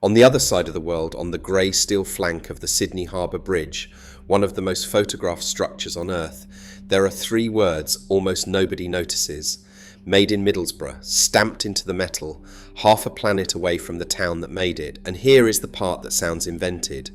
On the other side of the world, on the grey steel flank of the Sydney Harbour Bridge, one of the most photographed structures on Earth, there are 3 words almost nobody notices. Made in Middlesbrough, stamped into the metal, half a planet away from the town that made it, and here is the part that sounds invented.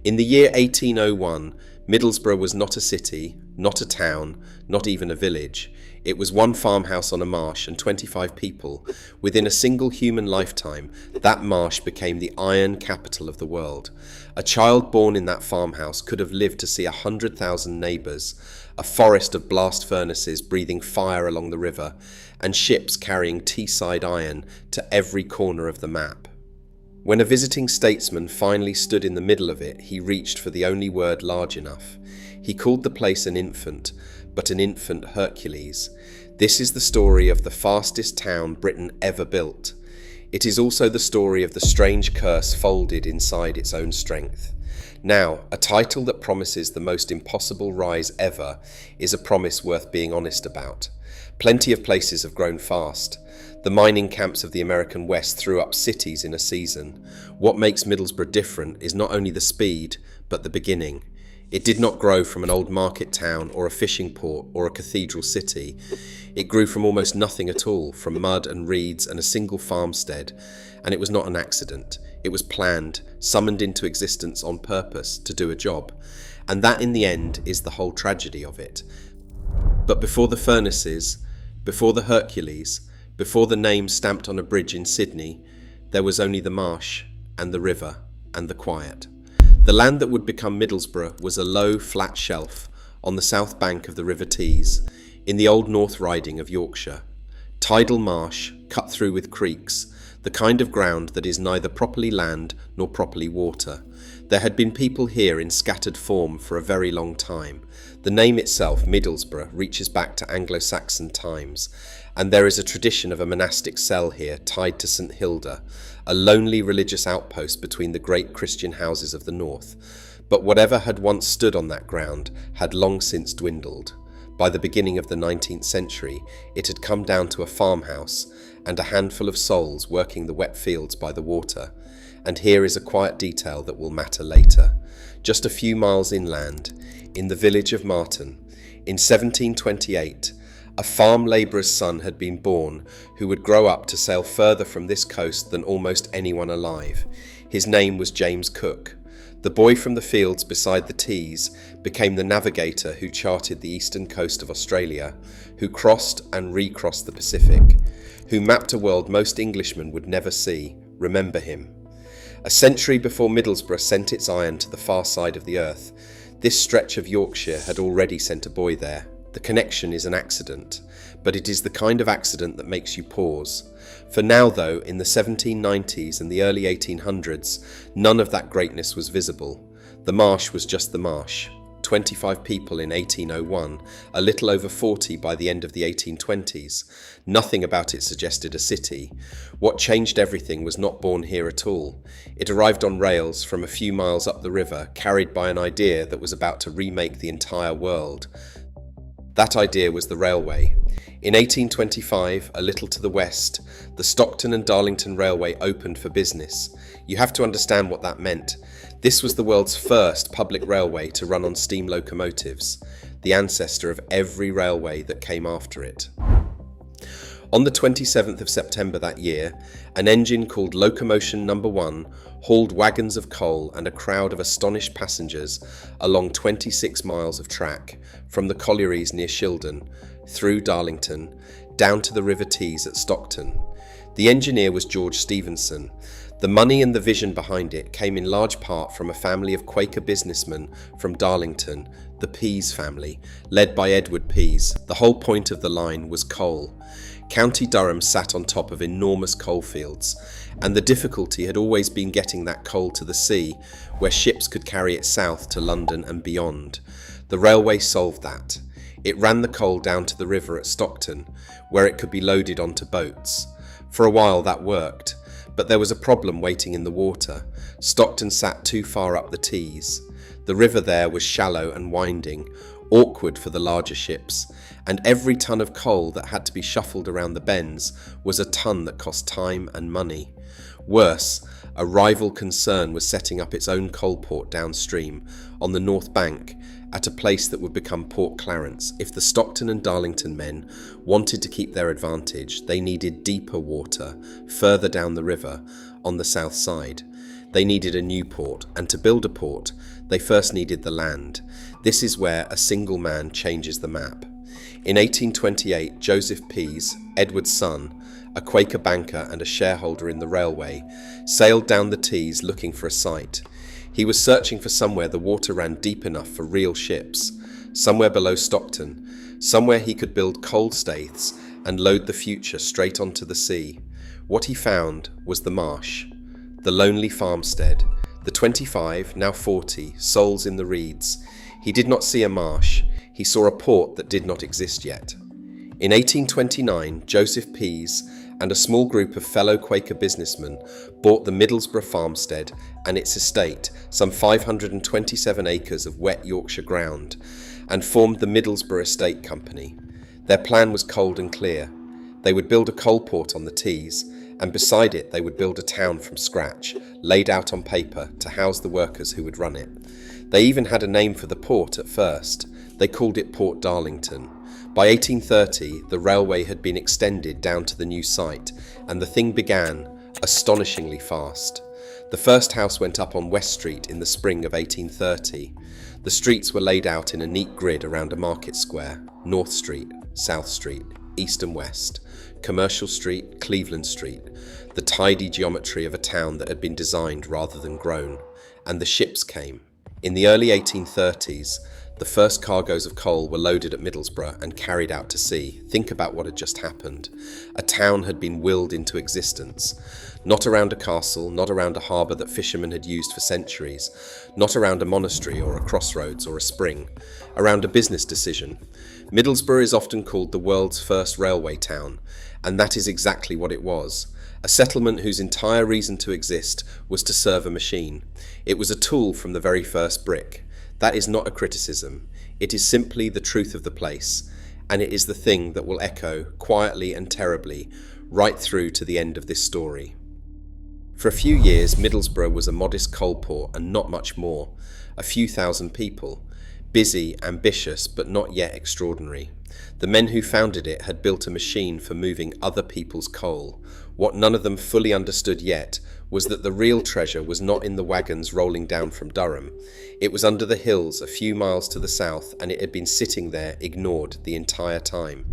In the year 1801, Middlesbrough was not a city, not a town, not even a village. It was one farmhouse on a marsh and 25 people. Within a single human lifetime, that marsh became the iron capital of the world. A child born in that farmhouse could have lived to see 100,000 neighbours, a forest of blast furnaces breathing fire along the river, and ships carrying Teesside iron to every corner of the map. When a visiting statesman finally stood in the middle of it, he reached for the only word large enough. He called the place an infant, but an infant Hercules. This is the story of the fastest town Britain ever built. It is also the story of the strange curse folded inside its own strength. Now, a title that promises the most impossible rise ever is a promise worth being honest about. Plenty of places have grown fast. The mining camps of the American West threw up cities in a season. What makes Middlesbrough different is not only the speed, but the beginning. It did not grow from an old market town or a fishing port or a cathedral city. It grew from almost nothing at all, from mud and reeds and a single farmstead. And it was not an accident. It was planned, summoned into existence on purpose to do a job. And that in the end is the whole tragedy of it. But before the furnaces, before the Hercules, before the name stamped on a bridge in Sydney, there was only the marsh and the river and the quiet. The land that would become Middlesbrough was a low, flat shelf on the south bank of the River Tease, in the old North Riding of Yorkshire. Tidal marsh, cut through with creeks, the kind of ground that is neither properly land nor properly water. There had been people here in scattered form for a very long time. The name itself, Middlesbrough, reaches back to Anglo-Saxon times, and there is a tradition of a monastic cell here tied to St Hilda, a lonely religious outpost between the great Christian houses of the north. But whatever had once stood on that ground had long since dwindled. By the beginning of the 19th century, it had come down to a farmhouse and a handful of souls working the wet fields by the water. And here is a quiet detail that will matter later. Just a few miles inland, in the village of Marton, in 1728, a farm labourer's son had been born who would grow up to sail further from this coast than almost anyone alive. His name was James Cook. The boy from the fields beside the Tees became the navigator who charted the eastern coast of Australia, who crossed and recrossed the Pacific, who mapped a world most Englishmen would never see. Remember him. A century before Middlesbrough sent its iron to the far side of the earth, this stretch of Yorkshire had already sent a boy there. The connection is an accident, but it is the kind of accident that makes you pause. For now, though, in the 1790s and the early 1800s, none of that greatness was visible. The marsh was just the marsh. 25 people in 1801, a little over 40 by the end of the 1820s. Nothing about it suggested a city. What changed everything was not born here at all. It arrived on rails from a few miles up the river, carried by an idea that was about to remake the entire world. That idea was the railway. In 1825, a little to the west, the Stockton and Darlington Railway opened for business. You have to understand what that meant. This was the world's first public railway to run on steam locomotives, the ancestor of every railway that came after it. On the 27th of September that year, an engine called Locomotion No. 1 hauled wagons of coal and a crowd of astonished passengers along 26 miles of track, from the collieries near Shildon, through Darlington, down to the River Tees at Stockton. The engineer was George Stephenson. The money and the vision behind it came in large part from a family of Quaker businessmen from Darlington, the Pease family, led by Edward Pease. The whole point of the line was coal. County Durham sat on top of enormous coalfields, and the difficulty had always been getting that coal to the sea, where ships could carry it south to London and beyond. The railway solved that. It ran the coal down to the river at Stockton, where it could be loaded onto boats. For a while that worked, but there was a problem waiting in the water. Stockton sat too far up the Tees. The river there was shallow and winding, awkward for the larger ships, and every ton of coal that had to be shuffled around the bends was a ton that cost time and money. Worse, A rival concern was setting up its own coal port downstream, on the north bank, at a place that would become Port Clarence. If the Stockton and Darlington men wanted to keep their advantage, they needed deeper water, further down the river, on the south side. They needed a new port, and to build a port, they first needed the land. This is where a single man changes the map. In 1828, Joseph Pease, Edward's son, a Quaker banker and a shareholder in the railway, sailed down the Tees looking for a site. He was searching for somewhere the water ran deep enough for real ships, somewhere below Stockton, somewhere he could build coal staiths and load the future straight onto the sea. What he found was the marsh, the lonely farmstead, the 25, now 40, souls in the reeds. He did not see a marsh, he saw a port that did not exist yet. In 1829, Joseph Pease and a small group of fellow Quaker businessmen bought the Middlesbrough farmstead and its estate, some 527 acres of wet Yorkshire ground, and formed the Middlesbrough Estate Company. Their plan was cold and clear. They would build a coal port on the Tees, and beside it they would build a town from scratch, laid out on paper to house the workers who would run it. They even had a name for the port at first. They called it Port Darlington. By 1830, the railway had been extended down to the new site, and the thing began astonishingly fast. The first house went up on West Street in the spring of 1830. The streets were laid out in a neat grid around a market square: North Street, South Street, East and West, Commercial Street, Cleveland Street, the tidy geometry of a town that had been designed rather than grown. And the ships came. In the early 1830s, the first cargoes of coal were loaded at Middlesbrough and carried out to sea. Think about what had just happened. A town had been willed into existence. Not around a castle, not around a harbour that fishermen had used for centuries, not around a monastery or a crossroads or a spring, around a business decision. Middlesbrough is often called the world's first railway town, and that is exactly what it was. A settlement whose entire reason to exist was to serve a machine. It was a tool from the very first brick. That is not a criticism. It is simply the truth of the place, and it is the thing that will echo quietly and terribly right through to the end of this story. For a few years, Middlesbrough was a modest coal port and not much more. A few thousand people. Busy, ambitious, but not yet extraordinary. The men who founded it had built a machine for moving other people's coal. What none of them fully understood yet was that the real treasure was not in the wagons rolling down from Durham. It was under the hills a few miles to the south, and it had been sitting there ignored the entire time.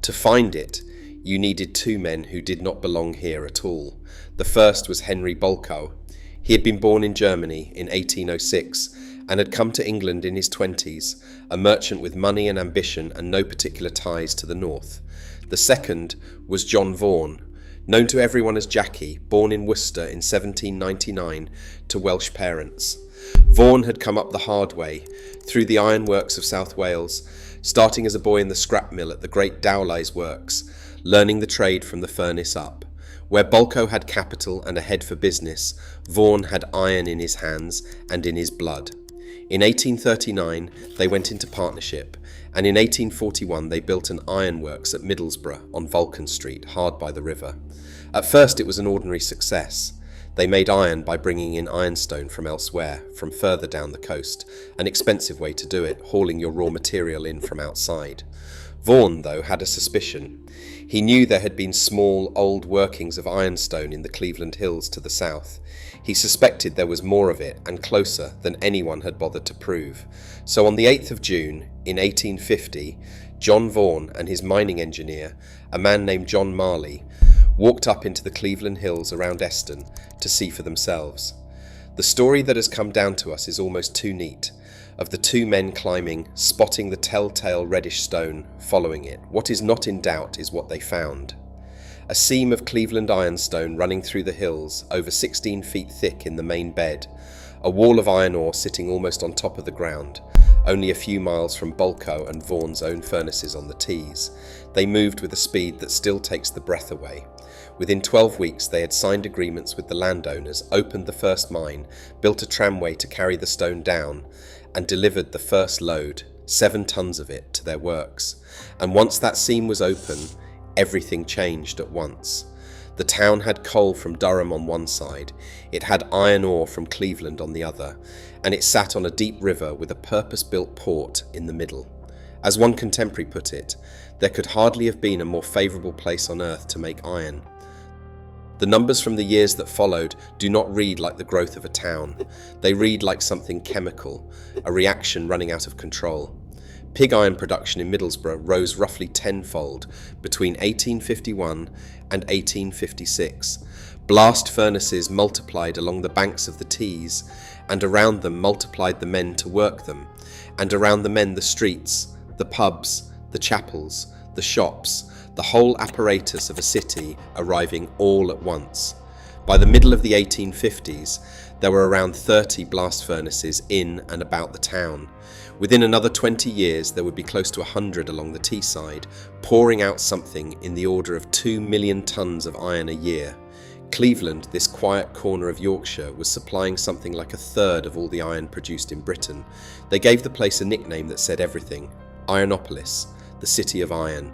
To find it, you needed two men who did not belong here at all. The first was Henry Bolkow. He had been born in Germany in 1806 and had come to England in his 20s, a merchant with money and ambition and no particular ties to the north. The second was John Vaughan, known to everyone as Jackie, born in Worcester in 1799 to Welsh parents. Vaughan had come up the hard way, through the ironworks of South Wales, starting as a boy in the scrap mill at the great Dowlais works, learning the trade from the furnace up. Where Bolkow had capital and a head for business, Vaughan had iron in his hands and in his blood. In 1839, they went into partnership, and in 1841 they built an ironworks at Middlesbrough on Vulcan Street, hard by the river. At first it was an ordinary success. They made iron by bringing in ironstone from elsewhere, from further down the coast, an expensive way to do it, hauling your raw material in from outside. Vaughan, though, had a suspicion. He knew there had been small, old workings of ironstone in the Cleveland Hills to the south. He suspected there was more of it, and closer, than anyone had bothered to prove. So on the 8th of June, in 1850, John Vaughan and his mining engineer, a man named John Marley, walked up into the Cleveland Hills around Eston to see for themselves. The story that has come down to us is almost too neat, of the two men climbing, spotting the telltale reddish stone, following it. What is not in doubt is what they found. A seam of Cleveland ironstone running through the hills, over 16 feet thick in the main bed, a wall of iron ore sitting almost on top of the ground, only a few miles from Bolkow and Vaughan's own furnaces on the Tees. They moved with a speed that still takes the breath away. Within 12 weeks they had signed agreements with the landowners, opened the first mine, built a tramway to carry the stone down, and delivered the first load, 7 tons of it, to their works. And once that seam was open, everything changed at once. The town had coal from Durham on one side, it had iron ore from Cleveland on the other, and it sat on a deep river with a purpose-built port in the middle. As one contemporary put it, there could hardly have been a more favourable place on earth to make iron. The numbers from the years that followed do not read like the growth of a town. They read like something chemical, a reaction running out of control. Pig iron production in Middlesbrough rose roughly tenfold between 1851 and 1856. Blast furnaces multiplied along the banks of the Tees, and around them multiplied the men to work them, and around the men the streets, the pubs, the chapels, the shops, the whole apparatus of a city arriving all at once. By the middle of the 1850s, there were around 30 blast furnaces in and about the town. Within another 20 years, there would be close to 100 along the Teesside, pouring out something in the order of 2 million tonnes of iron a year. Cleveland, this quiet corner of Yorkshire, was supplying something like a third of all the iron produced in Britain. They gave the place a nickname that said everything: Ironopolis, the city of iron.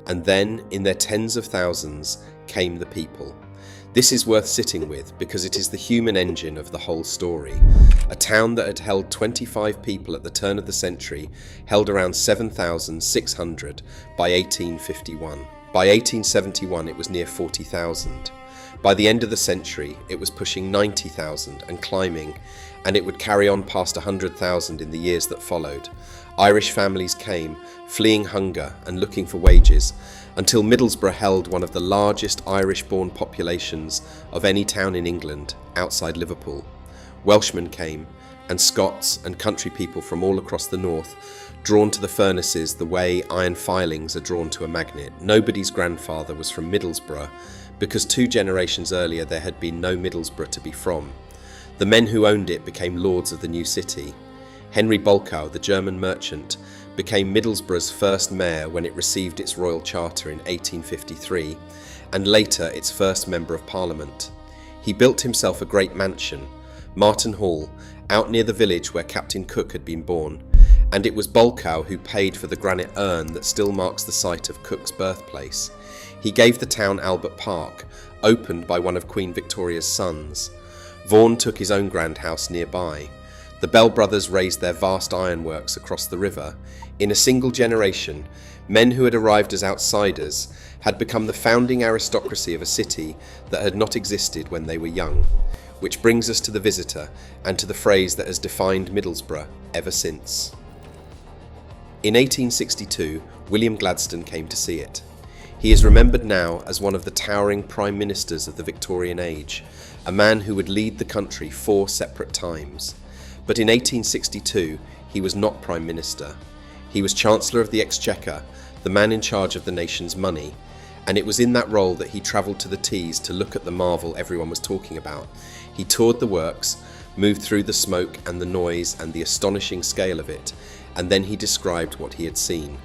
And then, in their tens of thousands, came the people. This is worth sitting with because it is the human engine of the whole story. A town that had held 25 people at the turn of the century held around 7,600 by 1851. By 1871 it was near 40,000. By the end of the century it was pushing 90,000 and climbing, and it would carry on past 100,000 in the years that followed. Irish families came, fleeing hunger and looking for wages, until Middlesbrough held one of the largest Irish-born populations of any town in England outside Liverpool. Welshmen came, and Scots and country people from all across the north, drawn to the furnaces the way iron filings are drawn to a magnet. Nobody's grandfather was from Middlesbrough, because 2 generations earlier there had been no Middlesbrough to be from. The men who owned it became lords of the new city. Henry Bolkow, the German merchant, became Middlesbrough's first mayor when it received its royal charter in 1853, and later its first member of parliament. He built himself a great mansion, Marton Hall, out near the village where Captain Cook had been born, and it was Bolkow who paid for the granite urn that still marks the site of Cook's birthplace. He gave the town Albert Park, opened by one of Queen Victoria's sons. Vaughan took his own grand house nearby. The Bell brothers raised their vast ironworks across the river. In a single generation, men who had arrived as outsiders had become the founding aristocracy of a city that had not existed when they were young. Which brings us to the visitor and to the phrase that has defined Middlesbrough ever since. In 1862, William Gladstone came to see it. He is remembered now as one of the towering prime ministers of the Victorian age, a man who would lead the country 4 separate times. But in 1862, he was not Prime Minister. He was Chancellor of the Exchequer, the man in charge of the nation's money, and it was in that role that he travelled to the Tees to look at the marvel everyone was talking about. He toured the works, moved through the smoke and the noise and the astonishing scale of it, and then he described what he had seen.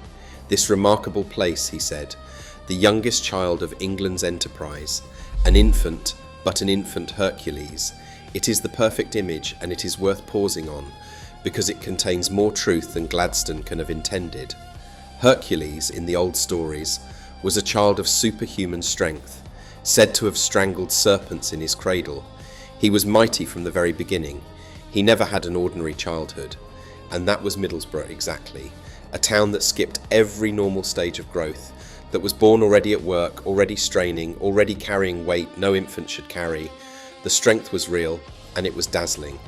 This remarkable place, he said, the youngest child of England's enterprise, an infant, but an infant Hercules. It is the perfect image, and it is worth pausing on, because it contains more truth than Gladstone can have intended. Hercules, in the old stories, was a child of superhuman strength, said to have strangled serpents in his cradle. He was mighty from the very beginning. He never had an ordinary childhood. And that was Middlesbrough exactly, a town that skipped every normal stage of growth, that was born already at work, already straining, already carrying weight no infant should carry. The strength was real, and it was dazzling.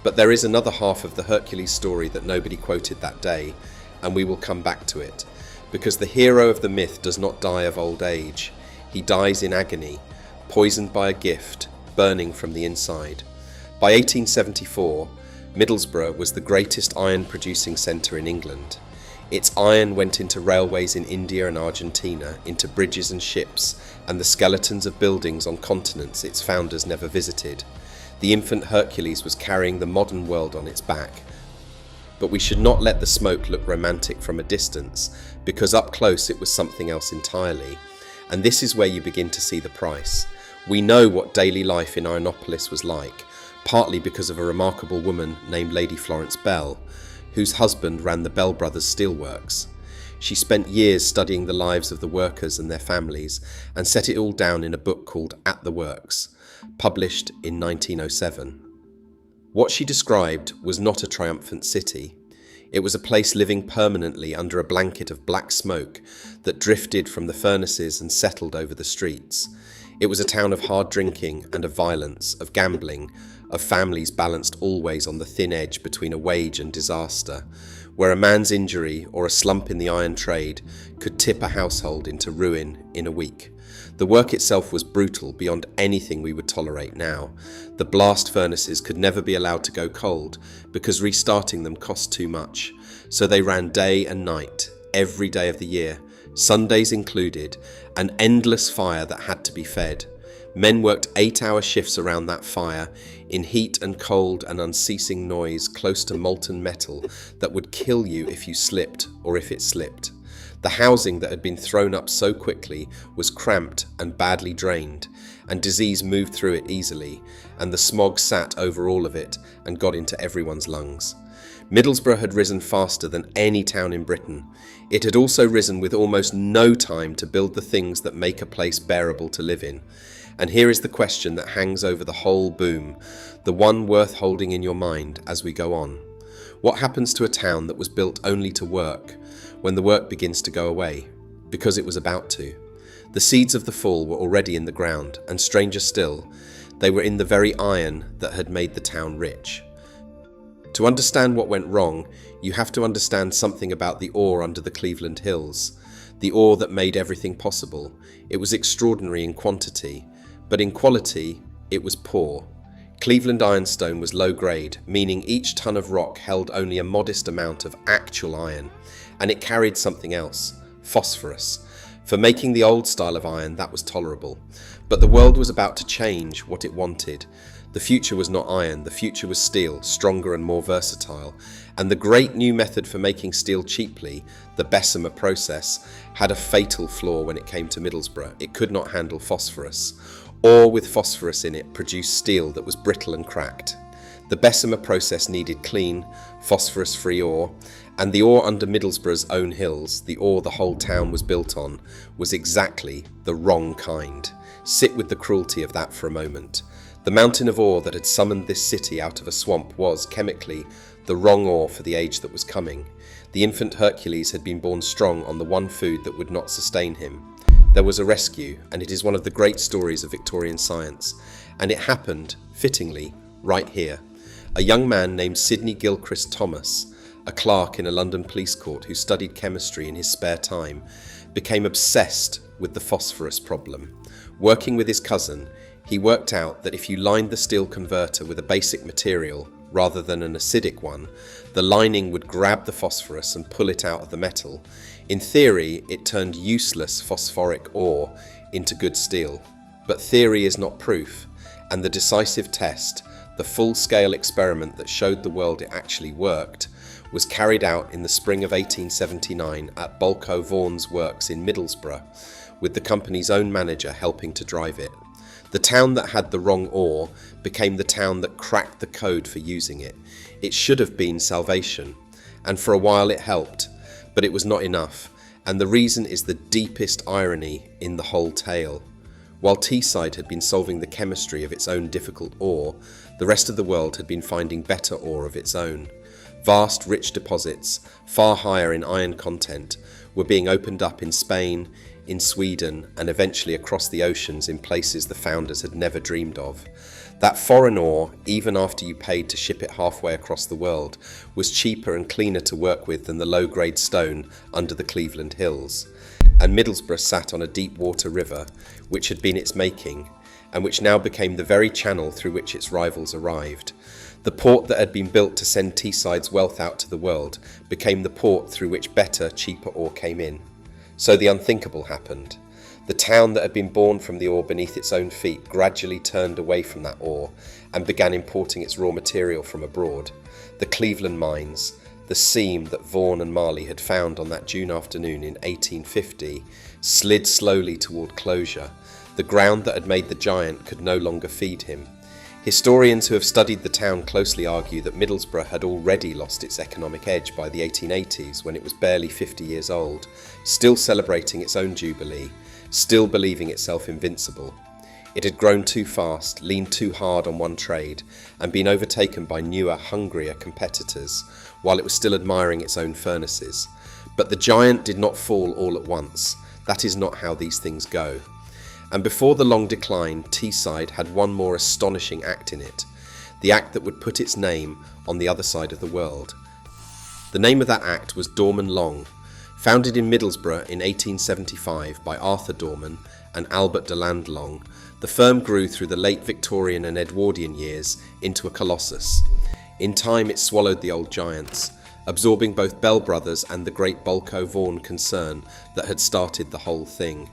But there is another half of the Hercules story that nobody quoted that day, and we will come back to it, because the hero of the myth does not die of old age. He dies in agony, poisoned by a gift, burning from the inside. By 1874, Middlesbrough was the greatest iron-producing centre in England. Its iron went into railways in India and Argentina, into bridges and ships, and the skeletons of buildings on continents its founders never visited. The infant Hercules was carrying the modern world on its back. But we should not let the smoke look romantic from a distance, because up close it was something else entirely. And this is where you begin to see the price. We know what daily life in Ironopolis was like, partly because of a remarkable woman named Lady Florence Bell, whose husband ran the Bell Brothers Steelworks. She spent years studying the lives of the workers and their families and set it all down in a book called At the Works, published in 1907. What she described was not a triumphant city. It was a place living permanently under a blanket of black smoke that drifted from the furnaces and settled over the streets. It was a town of hard drinking and of violence, of gambling, of families balanced always on the thin edge between a wage and disaster, where a man's injury or a slump in the iron trade could tip a household into ruin in a week. The work itself was brutal beyond anything we would tolerate now. The blast furnaces could never be allowed to go cold because restarting them cost too much, so they ran day and night, every day of the year, Sundays included, an endless fire that had to be fed. Men worked 8-hour shifts around that fire, in heat and cold and unceasing noise close to molten metal that would kill you if you slipped or if it slipped. The housing that had been thrown up so quickly was cramped and badly drained, and disease moved through it easily, and the smog sat over all of it and got into everyone's lungs. Middlesbrough had risen faster than any town in Britain. It had also risen with almost no time to build the things that make a place bearable to live in. And here is the question that hangs over the whole boom, the one worth holding in your mind as we go on. What happens to a town that was built only to work, when the work begins to go away? Because it was about to. The seeds of the fall were already in the ground, and stranger still, they were in the very iron that had made the town rich. To understand what went wrong, you have to understand something about the ore under the Cleveland hills, the ore that made everything possible. It was extraordinary in quantity, but in quality, it was poor. Cleveland ironstone was low grade, meaning each ton of rock held only a modest amount of actual iron, and it carried something else, phosphorus. For making the old style of iron, that was tolerable. But the world was about to change what it wanted. The future was not iron, the future was steel, stronger and more versatile. And the great new method for making steel cheaply, the Bessemer process, had a fatal flaw when it came to Middlesbrough. It could not handle phosphorus. Ore with phosphorus in it produced steel that was brittle and cracked. The Bessemer process needed clean, phosphorus-free ore, and the ore under Middlesbrough's own hills, the ore the whole town was built on, was exactly the wrong kind. Sit with the cruelty of that for a moment. The mountain of ore that had summoned this city out of a swamp was, chemically, the wrong ore for the age that was coming. The infant Hercules had been born strong on the one food that would not sustain him. There was a rescue, and it is one of the great stories of Victorian science, and it happened, fittingly, right here. A young man named Sydney Gilchrist Thomas, a clerk in a London police court who studied chemistry in his spare time, became obsessed with the phosphorus problem. Working with his cousin, he worked out that if you lined the steel converter with a basic material rather than an acidic one, the lining would grab the phosphorus and pull it out of the metal. In theory, it turned useless phosphoric ore into good steel. But theory is not proof, and the decisive test, the full-scale experiment that showed the world it actually worked, was carried out in the spring of 1879 at Bolko Vaughan's works in Middlesbrough, with the company's own manager helping to drive it. The town that had the wrong ore became the town that cracked the code for using it. It should have been salvation, and for a while it helped, but it was not enough, and the reason is the deepest irony in the whole tale. While Teesside had been solving the chemistry of its own difficult ore, the rest of the world had been finding better ore of its own. Vast, rich deposits, far higher in iron content, were being opened up in Spain, in Sweden, and eventually across the oceans in places the founders had never dreamed of. That foreign ore, even after you paid to ship it halfway across the world, was cheaper and cleaner to work with than the low-grade stone under the Cleveland hills. And Middlesbrough sat on a deep water river, which had been its making, and which now became the very channel through which its rivals arrived. The port that had been built to send Teesside's wealth out to the world became the port through which better, cheaper ore came in. So the unthinkable happened. The town that had been born from the ore beneath its own feet gradually turned away from that ore and began importing its raw material from abroad. The Cleveland mines, the seam that Vaughan and Marley had found on that June afternoon in 1850, slid slowly toward closure. The ground that had made the giant could no longer feed him. Historians who have studied the town closely argue that Middlesbrough had already lost its economic edge by the 1880s when it was barely 50 years old, still celebrating its own jubilee, still believing itself invincible. It had grown too fast, leaned too hard on one trade, and been overtaken by newer, hungrier competitors, while it was still admiring its own furnaces. But the giant did not fall all at once. That is not how these things go. And before the long decline, Teesside had one more astonishing act in it, the act that would put its name on the other side of the world. The name of that act was Dorman Long. Founded in Middlesbrough in 1875 by Arthur Dorman and Albert de Land Long, the firm grew through the late Victorian and Edwardian years into a colossus. In time it swallowed the old giants, absorbing both Bell Brothers and the great Bulko Vaughan concern that had started the whole thing.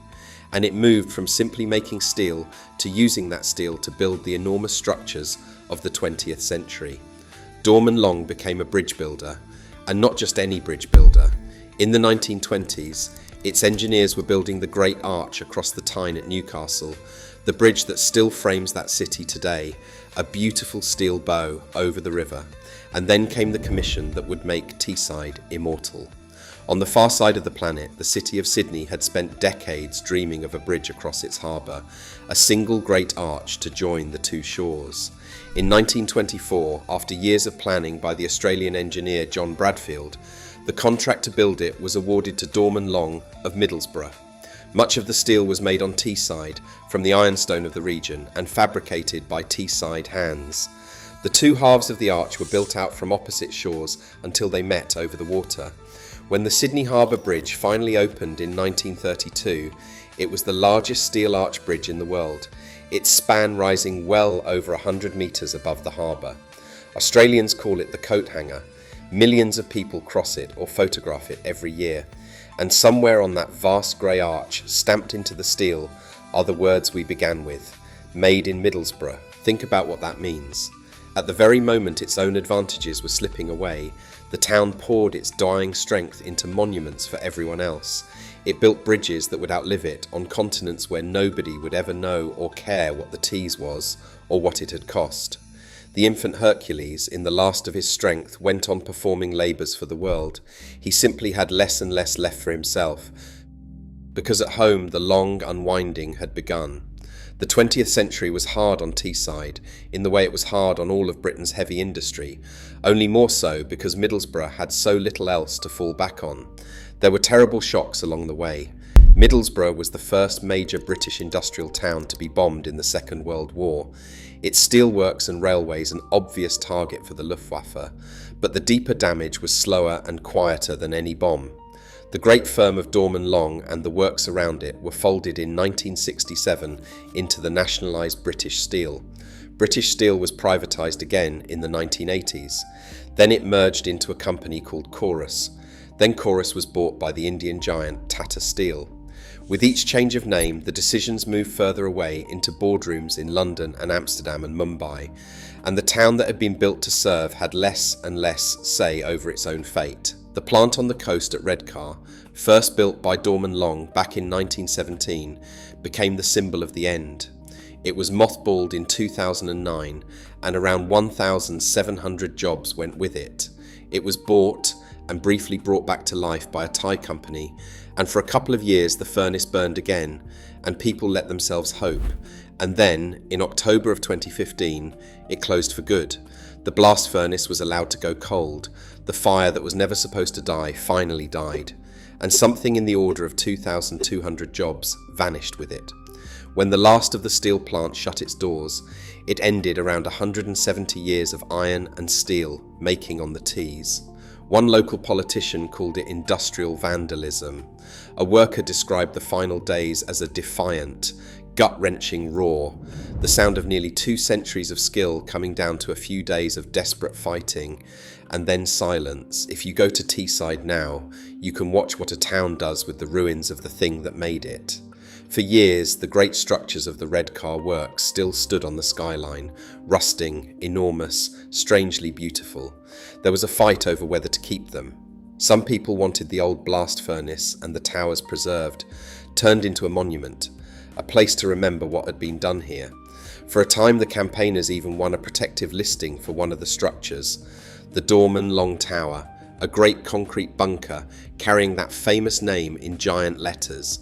And it moved from simply making steel to using that steel to build the enormous structures of the 20th century. Dorman Long became a bridge builder, and not just any bridge builder. In the 1920s, its engineers were building the Great Arch across the Tyne at Newcastle, the bridge that still frames that city today, a beautiful steel bow over the river. And then came the commission that would make Teesside immortal. On the far side of the planet, the city of Sydney had spent decades dreaming of a bridge across its harbour, a single great arch to join the two shores. In 1924, after years of planning by the Australian engineer John Bradfield, the contract to build it was awarded to Dorman Long of Middlesbrough. Much of the steel was made on Teesside from the ironstone of the region and fabricated by Teesside hands. The two halves of the arch were built out from opposite shores until they met over the water. When the Sydney Harbour Bridge finally opened in 1932, it was the largest steel arch bridge in the world, its span rising well over 100 metres above the harbour. Australians call it the coat hanger. Millions of people cross it or photograph it every year. And somewhere on that vast grey arch, stamped into the steel, are the words we began with, made in Middlesbrough. Think about what that means. At the very moment its own advantages were slipping away, the town poured its dying strength into monuments for everyone else. It built bridges that would outlive it on continents where nobody would ever know or care what the Tees was or what it had cost. The infant Hercules, in the last of his strength, went on performing labours for the world. He simply had less and less left for himself, because at home the long unwinding had begun. The 20th century was hard on Teesside, in the way it was hard on all of Britain's heavy industry, only more so because Middlesbrough had so little else to fall back on. There were terrible shocks along the way. Middlesbrough was the first major British industrial town to be bombed in the Second World War. Its steelworks and railways an obvious target for the Luftwaffe, but the deeper damage was slower and quieter than any bomb. The great firm of Dorman Long and the works around it were folded in 1967 into the nationalised British Steel. British Steel was privatised again in the 1980s. Then it merged into a company called Chorus. Then Chorus was bought by the Indian giant Tata Steel. With each change of name, the decisions moved further away into boardrooms in London and Amsterdam and Mumbai, and the town that had been built to serve had less and less say over its own fate. The plant on the coast at Redcar, first built by Dorman Long back in 1917, became the symbol of the end. It was mothballed in 2009, and around 1,700 jobs went with it. It was bought and briefly brought back to life by a Thai company, and for a couple of years the furnace burned again, and people let themselves hope. And then, in October of 2015, it closed for good. The blast furnace was allowed to go cold. The fire that was never supposed to die finally died, and something in the order of 2,200 jobs vanished with it. When the last of the steel plant shut its doors, it ended around 170 years of iron and steel making on the Tees. One local politician called it industrial vandalism. A worker described the final days as a defiant, gut-wrenching roar, the sound of nearly 2 centuries of skill coming down to a few days of desperate fighting, and then silence. If you go to Teesside now, you can watch what a town does with the ruins of the thing that made it. For years, the great structures of the Redcar works still stood on the skyline, rusting, enormous, strangely beautiful. There was a fight over whether to keep them. Some people wanted the old blast furnace and the towers preserved, turned into a monument, a place to remember what had been done here. For a time, the campaigners even won a protective listing for one of the structures, the Dorman Long Tower, a great concrete bunker carrying that famous name in giant letters.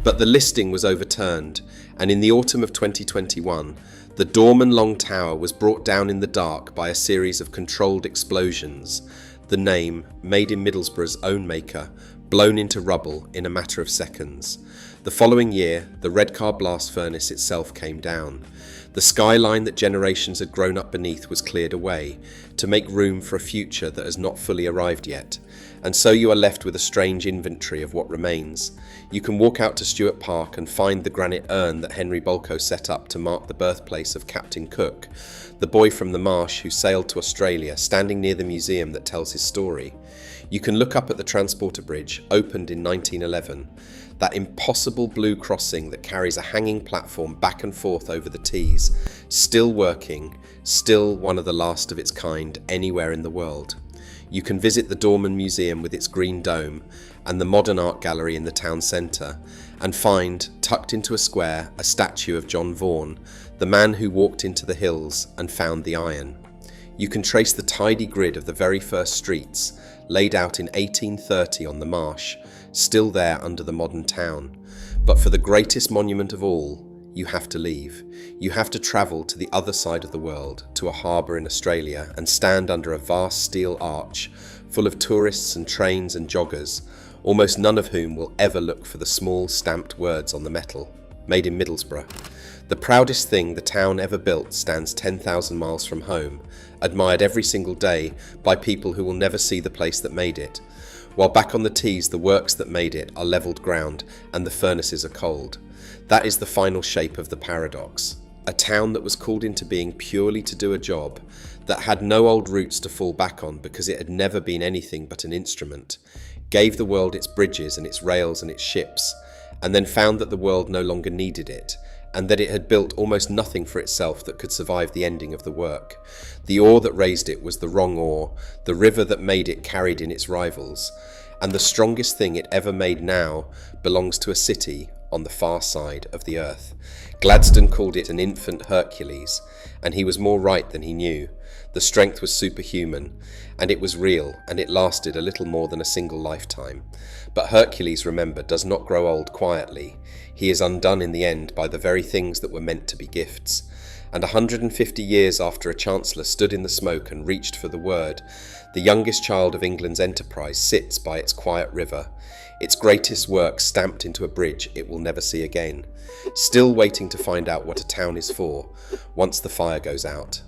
But the listing was overturned, and in the autumn of 2021, the Dorman Long Tower was brought down in the dark by a series of controlled explosions, the name, made in Middlesbrough's own maker, blown into rubble in a matter of seconds. The following year, the Redcar blast furnace itself came down. The skyline that generations had grown up beneath was cleared away, to make room for a future that has not fully arrived yet. And so you are left with a strange inventory of what remains. You can walk out to Stuart Park and find the granite urn that Henry Bolko set up to mark the birthplace of Captain Cook, the boy from the marsh who sailed to Australia, standing near the museum that tells his story. You can look up at the Transporter Bridge, opened in 1911, that impossible blue crossing that carries a hanging platform back and forth over the Tees, still working, still one of the last of its kind anywhere in the world. You can visit the Dorman Museum with its green dome and the modern art gallery in the town centre, and find, tucked into a square, a statue of John Vaughan, the man who walked into the hills and found the iron. You can trace the tidy grid of the very first streets, laid out in 1830 on the marsh, still there under the modern town. But for the greatest monument of all, you have to leave. You have to travel to the other side of the world, to a harbour in Australia, and stand under a vast steel arch, full of tourists and trains and joggers, almost none of whom will ever look for the small stamped words on the metal, made in Middlesbrough. The proudest thing the town ever built stands 10,000 miles from home, admired every single day by people who will never see the place that made it, while back on the Tees the works that made it are levelled ground and the furnaces are cold. That is the final shape of the paradox. A town that was called into being purely to do a job, that had no old roots to fall back on because it had never been anything but an instrument, gave the world its bridges and its rails and its ships, and then found that the world no longer needed it, and that it had built almost nothing for itself that could survive the ending of the work. The oar that raised it was the wrong oar, the river that made it carried in its rivals, and the strongest thing it ever made now belongs to a city on the far side of the earth. Gladstone called it an infant Hercules, and he was more right than he knew. The strength was superhuman, and it was real, and it lasted a little more than a single lifetime. But Hercules, remember, does not grow old quietly. He is undone in the end by the very things that were meant to be gifts. And 150 years after a chancellor stood in the smoke and reached for the word, the youngest child of England's enterprise sits by its quiet river, its greatest work stamped into a bridge it will never see again, still waiting to find out what a town is for once the fire goes out.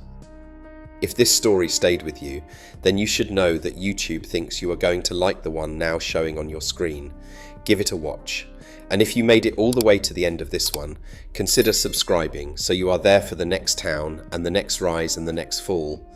If this story stayed with you, then you should know that YouTube thinks you are going to like the one now showing on your screen. Give it a watch. And if you made it all the way to the end of this one, consider subscribing so you are there for the next town and the next rise and the next fall.